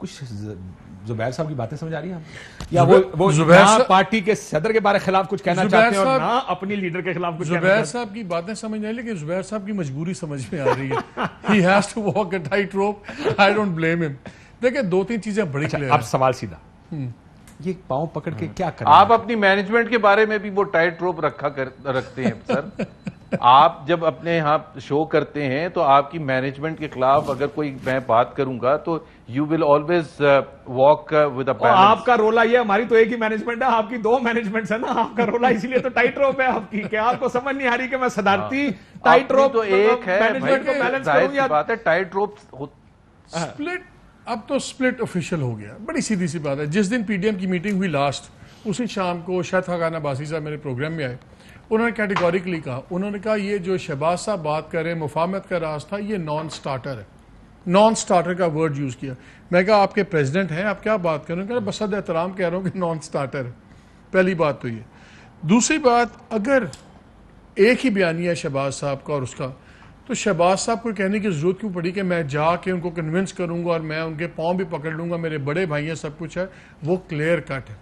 کچھ زبیر صاحب کی باتیں سمجھ آ رہی ہیں یا وہ نہ پارٹی کے صدر کے بارے خلاف کچھ کہنا چاہتے ہیں اور نہ اپنی لیڈر کے خلاف کچھ کہنا چاہتے ہیں؟ زبیر صاحب کی باتیں سمجھ نہیں، لیکن زبیر صاحب کی مجبوری سمجھ میں آ رہی ہے. He has to walk a tight rope. I don't blame him. دیکھیں دو تین چیزیں بڑی کلیئر ہیں. اب سوال سیدھا، یہ پاؤں پکڑ کے کیا کریں؟ آپ اپنی مینجمنٹ کے بارے میں بھی وہ ٹائٹ روپ رکھتے ہیں سر. آپ جب اپنے یہاں شو کرتے ہیں تو آپ کی مینجمنٹ کے خلاف اگر کوئی میں بات کروں گا تو you will always walk with a balance. آپ کا رولا یہ، ہماری تو ایک ہی مینجمنٹ ہے، آپ کی دو مینجمنٹس ہیں نا. آپ کا رولا اسی لیے تو ٹائٹ روپ ہے آپ کی، کہ آپ کو سمجھ نہیں آ رہی کہ میں صدارتی ٹائٹ روپ تو ایک ہے مینجمنٹ کو بیلنس کروں یا بات ہے ٹائٹ روپ سپلٹ. اب تو سپلٹ آفیشیل ہو گیا، بڑی سیدھی سی بات ہے. جس دن پی ڈی ایم کی میٹنگ ہوئی لاسٹ، اسی شام کو شاید خاقان عباسی صاحب میرے پروگرام میں آئے. انہوں نے کیٹیگوریکلی کہا، انہوں نے کہا یہ جو شہباز صاحب بات کر رہے ہیں مفاہمت کا راز تھا، یہ نان سٹارٹر ہے. نان سٹارٹر کا ورڈ یوز کیا. میں کہا آپ کے پریزیڈنٹ ہیں، آپ کیا بات کر رہے ہیں؟ کہا بس حد احترام کہہ رہا ہوں کہ نان سٹارٹر ہے. پہلی بات تو یہ. دوسری بات، اگر ایک ہی بیانیہ ہے شہباز صاحب کا اور اس کا، تو شہباز صاحب کو کہنے کی ضرورت کیوں پڑی کہ میں جا کے ان کو کنونس کروں گا اور میں ان کے پاؤں بھی پکڑ لوں گا، میرے بڑے بھائی ہیں، سب کچھ ہے. وہ کلیئر کٹ ہے.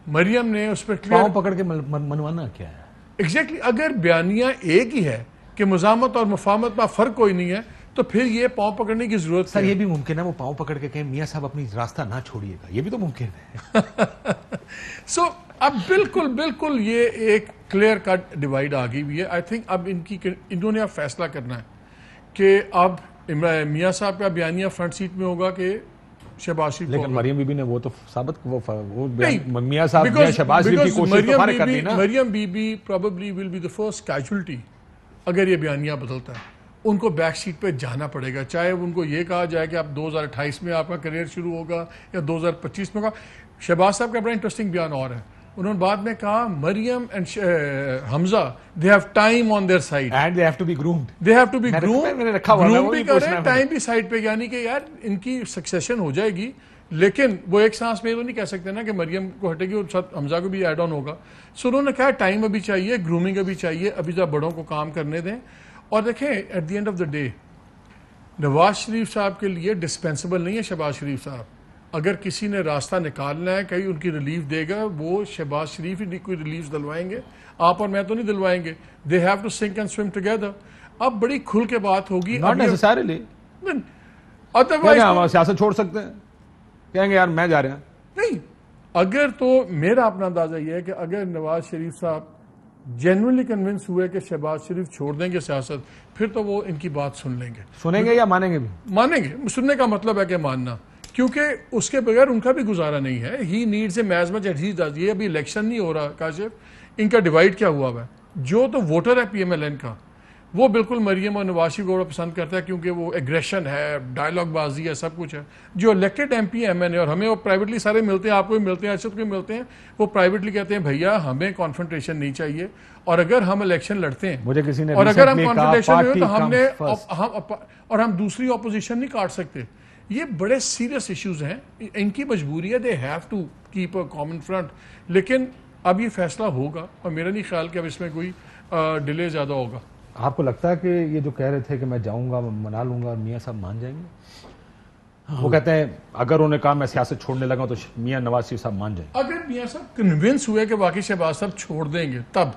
مریم نے اس پہ پاؤں پکڑ کے منوانا کیا ہے؟ ایگزیکٹلی اگر بیانیہ ایک ہی ہے کہ مزاحمت اور مفاہمت میں فرق کوئی نہیں ہے، تو پھر یہ پاؤں پکڑنے کی ضرورت سر یہ بھی ممکن ہے وہ پاؤں پکڑ کے کہیں میاں صاحب اپنی راستہ نہ چھوڑیے گا، یہ بھی تو ممکن ہے. سو اب بالکل یہ ایک کلیئر کٹ ڈیوائیڈ آ گئی ہوئی ہے. آئی تھنک اب انہوں نے اب فیصلہ کرنا ہے کہ اب میاں صاحب کا بیانیہ فرنٹ سیٹ میں ہوگا کہ شہباز شریف. لیکن مریم بی بی نے وہ تو ثابت میاں صاحب نے شہباز شریف کی کوشش تو فارغ کر دی نا. مریم بی بی probably will be the first casualty اگر یہ بیانیہ بدلتا ہے. ان کو بیک سیٹ پہ جانا پڑے گا، چاہے ان کو یہ کہا جائے کہ اب 2028 میں آپ کا کریئر شروع ہوگا یا 2025 میں ہوگا. شہباز صاحب کا بڑا انٹرسٹنگ بیان اور ہے. انہوں نے بعد میں کہا Maryam and Hamza they have time on their side and they have to be groomed. they have to be groomed. میں نے رکھا ہوا ہے بھی کریں، ٹائم بھی سائڈ پہ، یعنی کہ یار ان کی سکسیشن ہو جائے گی، لیکن وہ ایک سانس میں تو نہیں کہہ سکتے نا کہ مریم کو ہٹے گی اور ساتھ حمزہ کو بھی ایڈ آن ہوگا. سو انہوں نے کہا ٹائم ابھی چاہیے، گرومنگ ابھی چاہیے، ابھی ذرا بڑوں کو کام کرنے دیں. اور دیکھیں at the end of the day Nawaz Sharif صاحب کے لیے ڈسپینسبل نہیں ہے شہباز شریف صاحب. اگر کسی نے راستہ نکالنا ہے، کہیں ان کی ریلیف دے گا، وہ شہباز شریف ہی کوئی ریلیف دلوائیں گے. آپ اور میں تو نہیں دلوائیں گے. They have to sink and swim together. اب بڑی کھل کے بات ہوگی. Not necessarily. ادروائز سیاست چھوڑ سکتے ہیں، کہیں گے یار میں جا رہا ہوں. نہیں. اگر تو میرا اپنا اندازہ یہ ہے کہ اگر نواز شریف صاحب جینوئنلی کنونس ہوئے کہ شہباز شریف چھوڑ دیں گے سیاست، پھر تو وہ ان کی بات سن لیں گے. سنیں گے یا مانیں گے بھی؟ مانیں گے. سننے کا مطلب ہے کہ ماننا، کیونکہ اس کے بغیر ان کا بھی گزارا نہیں ہے. He needs a as much as he does. یہ ابھی الیکشن نہیں ہو رہا کاشف، ان کا ڈیوائڈ کیا ہوا ہے. جو تو ووٹر ہے پی ایم ایل این کا، وہ بالکل مریم اور نواز شریف کو پسند کرتا ہے کیونکہ وہ ایگریشن ہے، ڈائلاگ بازی ہے، سب کچھ ہے. جو elected M P M N A, اور ہمیں وہ پرائیویٹلی سارے ملتے ہیں، آپ کو بھی ملتے ہیں، ارشد کو بھی ملتے ہیں، وہ پرائیویٹلی کہتے ہیں بھیا ہمیں کانفرنٹریشن نہیں چاہیے، اور اگر ہم الیکشن لڑتے ہیں، مجھے کسی نے اور اگر ہم کانفرنٹریشن ہوئے تو ہم نے اور ہم دوسری اپوزیشن نہیں کاٹ سکتے. یہ بڑے سیریس ایشوز ہیں، ان کی مجبوری ہے. They have to keep a common front. لیکن اب یہ فیصلہ ہوگا اور میرا نہیں خیال کہ اب اس میں کوئی ڈیلے زیادہ ہوگا. آپ کو لگتا ہے کہ یہ جو کہہ رہے تھے کہ میں جاؤں گا منا لوں گا اور میاں صاحب مان جائیں گے؟ وہ کہتے ہیں اگر انہوں نے کہا میں سیاست چھوڑنے لگا تو میاں نواز شریف صاحب مان جائیں گے. اگر میاں صاحب کنونس ہوئے کہ واقعی شہباز صاحب چھوڑ دیں گے تب،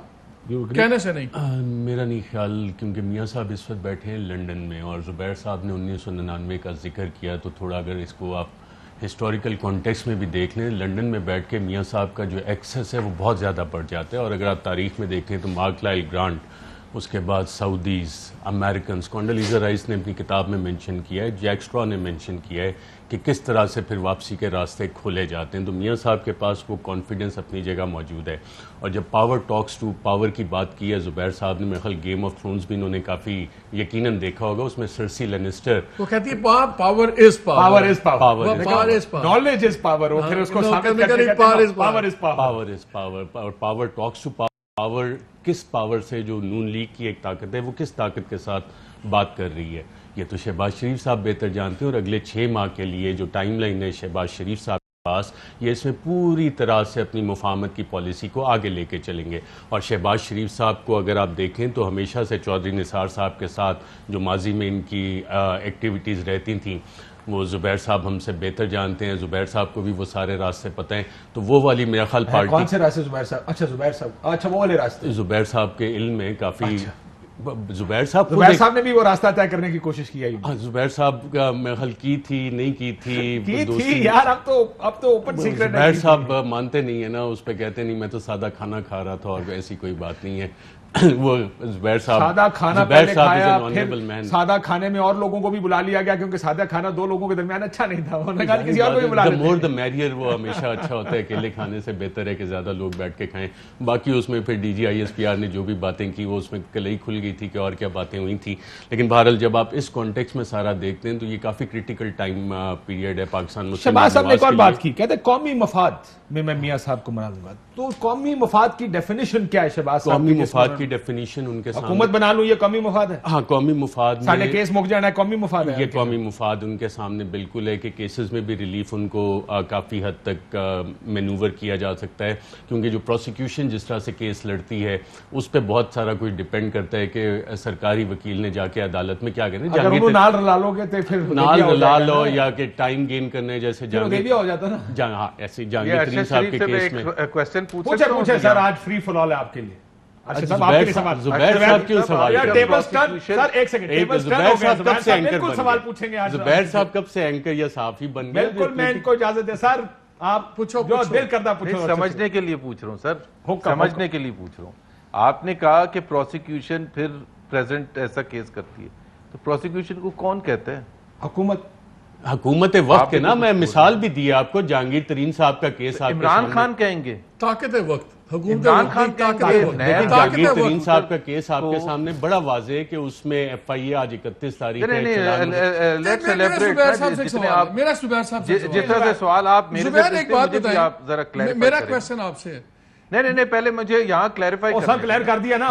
کہنے سے نہیں. میرا نہیں خیال، کیونکہ میاں صاحب اس وقت بیٹھے ہیں لنڈن میں، اور زبیر صاحب نے 1999 کا ذکر کیا، تو تھوڑا اگر اس کو آپ ہسٹوریکل کانٹیکسٹ میں بھی دیکھ لیں، لنڈن میں بیٹھ کے میاں صاحب کا جو ایکسس ہے وہ بہت زیادہ بڑھ جاتا ہے. اور اگر آپ تاریخ میں دیکھیں تو مارک لائل گرانٹ، اس کے بعد سعودیز، امریکنز، کونڈولیزا رائس نے اپنی کتاب میں مینشن کیا ہے، جیک اسٹرا نے مینشن کیا ہے کہ کس طرح سے پھر واپسی کے راستے کھولے جاتے ہیں. تو میاں صاحب کے پاس وہ کانفیڈنس اپنی جگہ موجود ہے. اور جب پاور ٹاکس ٹو پاور کی بات کی ہے زبیر صاحب نے، میرے خیال گیم آف تھرونز بھی انہوں نے کافی یقیناً دیکھا ہوگا. اس میں سرسی لینسٹر وہ کہتی ہے power is power, knowledge is power, وہ پھر اس کو ثابت کرتے ہیں پاور از پاور. اور پاور ٹاکس ٹو پاور، کس پاور سے جو نون لیگ کی ایک طاقت ہے وہ کس طاقت کے ساتھ بات کر رہی ہے، یہ تو شہباز شریف صاحب بہتر جانتے ہیں. اور اگلے 6 ماہ کے لیے جو ٹائم لائن ہے شہباز شریف صاحب کے پاس، یہ اس میں پوری طرح سے اپنی مفاہمت کی پالیسی کو آگے لے کے چلیں گے. اور شہباز شریف صاحب کو اگر آپ دیکھیں تو ہمیشہ سے چودھری نثار صاحب کے ساتھ جو ماضی میں ان کی ایکٹیویٹیز رہتی تھیں، وہ زبیر صاحب ہم سے بہتر جانتے ہیں, زبیر صاحب کو بھی وہ سارے راستے پتہ ہیں, تو وہ والی میرا خیال پارٹی. کون سے راستے زبیر صاحب؟ اچھا زبیر صاحب, اچھا وہ والے راستے. زبیر صاحب کے علم میں کافی, زبیر صاحب نے بھی وہ راستہ طے کرنے کی کوشش کی ہے. زبیر صاحب کا میں خیال کی تھی نہیں کی تھی یار, اب تو اوپن سیکرٹ ہے. زبیر صاحب مانتے نہیں ہے نا, اس پہ کہتے نہیں میں تو سادہ کھانا کھا رہا تھا اور ایسی کوئی بات نہیں ہے. وہ زبیر صاحب سادہ کھانا پہلے کھایا, پھر سادہ کھانے میں اور لوگوں کو بھی بلا لیا گیا کیونکہ سادہ کھانا دو لوگوں کے درمیان اچھا نہیں تھا, انہوں نے کہا کسی اور کو بھی بلا لیتے ہیں. مور دا میریئر, وہ ہمیشہ اچھا ہوتا ہے, اکیلے کھانے سے بہتر ہے کہ زیادہ لوگ بیٹھ کے کھائیں. باقی اس میں پھر D G I S P R نے جو بھی باتیں کی وہ اس میں کلئی کھل گئی تھی کہ اور کیا باتیں ہوئی تھیں. لیکن بہرحال جب آپ اس کانٹیکس میں سارا دیکھتے ہیں تو یہ کافی کرٹیکل ٹائم پیریڈ ہے پاکستان مسلم. شہباز صاحب نے ایک اور بات کی, کہتے ہیں قومی مفاد میں میاں صاحب کو منا دوں گا. تو قومی مفاد کی ڈیفینیشن کیا ہے شہباز صاحب؟ قومی مفاد کی ڈیفینیشن ان کے سامنے, حکومت بنا لوں یہ قومی مفاد ہے. ہاں قومی مفاد میں سارے کیس مک جانا ہے, قومی مفاد ہے. یہ قومی مفاد ان کے سامنے بالکل ہے کہ کیسز میں بھی ریلیف ان کو کافی حد تک مینوور کیا جا سکتا ہے, کیونکہ جو پروسیکیوشن جس طرح سے کیس لڑتی ہے اس پہ بہت سارا کچھ ڈیپینڈ کرتا ہے کہ سرکاری وکیل نے جا کے عدالت میں کیا کرنا. اگر انہوں نال رلا لو گے تو پھر نال رلا لو یا کہ ٹائم گین کرنے جیسے جہانگیر ہو جاتا نا. ہاں ایسے جہانگیر ترین صاحب کے کیس میں کوسچن پوچھے سر, آج فری فار آل ہے آپ کے لیے. زبیر صاحب کیوں سوال زبیر صاحب کب سے اینکر یا صحافی بن گئے؟ بالکل, میں ان کو اجازت ہے سر, آپ پوچھو دل کرتا پوچھو. سمجھنے کے لیے پوچھ رہا ہوں سر, سمجھنے کے لیے پوچھ رہا ہوں. آپ نے کہا کہ پروسیکیوشن پھر پریزنٹ ایسا کیس کرتی ہے, تو پروسیکیوشن کو کون کہتے ہیں؟ حکومت وقت ہے نا. میں مثال بھی دی آپ کو, جہانگیر ترین صاحب کا کیس عمران خان کہیں گے طاقت وقت, عمران خان جہانگیر ترین صاحب کا کیس آپ کے سامنے بڑا واضح ہے کہ اس میں ایف آئی اے آج 31 تاریخ ہے. میرا زبیر صاحب جتنا سے سوال آپ میرے سے ایک بات بتائیں, ذرا کلیئر میرا کویسچن آپ سے ہے. نہیں پہلے مجھے یہاں کلیریفائی کلیئر کر دیا نا.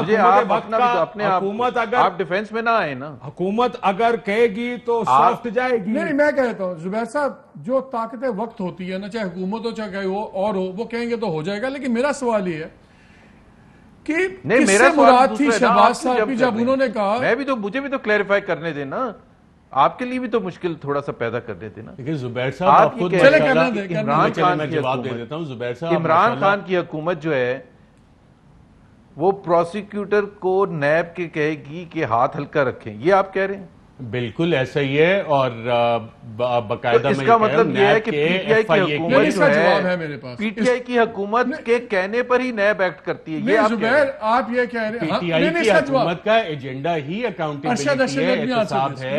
حکومت اگر آپ ڈیفینس میں نہ آئے نا, حکومت اگر کہے گی تو سافٹ جائے گی. نہیں میں کہتا ہوں زبیر صاحب, جو طاقت وقت ہوتی ہے نا, چاہے حکومت ہو چاہے وہ اور ہو, وہ کہیں گے تو ہو جائے گا. لیکن میرا سوال یہ ہے کہ کس سے مراد تھی شہباز صاحب کی جب انہوں نے کہا, میں بھی تو, مجھے بھی تو کلیریفائی کرنے دینا, آپ کے لیے بھی تو مشکل تھوڑا سا پیدا کر دیتے نا. لیکن زبیر صاحب میں جواب دے دیتا ہوں. زبیر صاحب عمران خان کی حکومت جو ہے وہ پروسیکیوٹر کو نیب کے کہے گی کہ ہاتھ ہلکا رکھیں, یہ آپ کہہ رہے ہیں؟ بالکل ایسا ہی ہے. اور باقاعدہ اس کا مطلب یہ ہے کہ پی ٹی آئی کی حکومت جو ہے, پی ٹی آئی کی حکومت کے کہنے پر ہی نیب ایکٹ کرتی ہے. یہ زبیر آپ یہ کہہ رہے ہیں پی ٹی آئی کی حکومت کا ایجنڈا ہی اکاؤنٹیبلٹی ہے, احتساب ہے.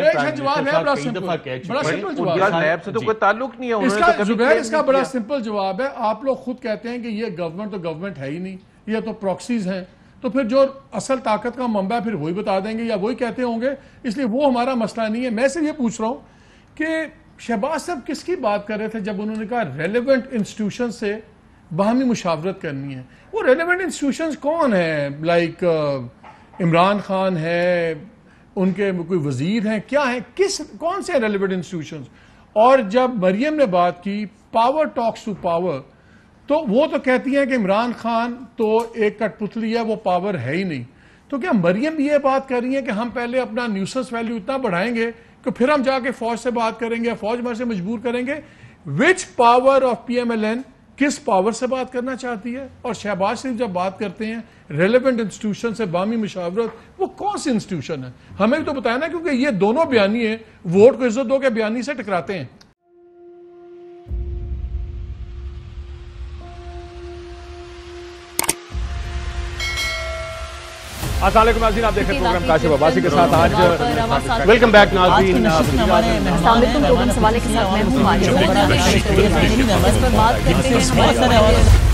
نیب سے تو کوئی تعلق نہیں ہے. زبیر اس کا بڑا سمپل جواب ہے. آپ لوگ خود کہتے ہیں کہ یہ گورنمنٹ تو گورنمنٹ ہے ہی نہیں, یہ تو پراکسیز ہیں, تو پھر جو اصل طاقت کا منبع ہے پھر وہی بتا دیں گے یا وہی کہتے ہوں گے, اس لیے وہ ہمارا مسئلہ نہیں ہے. میں سے یہ پوچھ رہا ہوں کہ شہباز صاحب کس کی بات کر رہے تھے جب انہوں نے کہا ریلیونٹ انسٹیٹیوشن سے باہمی مشاورت کرنی ہے؟ وہ ریلیونٹ انسٹیٹیوشنز کون ہیں؟ لائک عمران خان ہے, ان کے کوئی وزیر ہیں, کیا ہیں, کون سے ریلیونٹ انسٹیٹیوشنز؟ اور جب مریم نے بات کی پاور ٹاکس ٹو پاور, تو وہ تو کہتی ہیں کہ عمران خان تو ایک کٹ پتلی ہے, وہ پاور ہے ہی نہیں. تو کیا مریم بھی یہ بات کر رہی ہیں کہ ہم پہلے اپنا نیوسنس ویلیو اتنا بڑھائیں گے کہ پھر ہم جا کے فوج سے بات کریں گے, فوج ہمارے سے مجبور کریں گے؟ Which power of P M L N کس پاور سے بات کرنا چاہتی ہے؟ اور شہباز شریف جب بات کرتے ہیں ریلیونٹ انسٹیٹیوشن سے باہمی مشاورت, وہ کون سی انسٹیٹیوشن ہے؟ ہمیں بھی تو بتایا نا, کیونکہ یہ دونوں بیانی ہیں, ووٹ کو عزت دو کے بیانی سے ٹکراتے ہیں. السلام علیکم ناظرین, آپ دیکھ رہے ہیں پروگرام کاشف عباسی کے ساتھ. آج ویلکم بیک ناظرین. السلام علیکم. لوگوں سوالے کے ساتھ میں ہوں.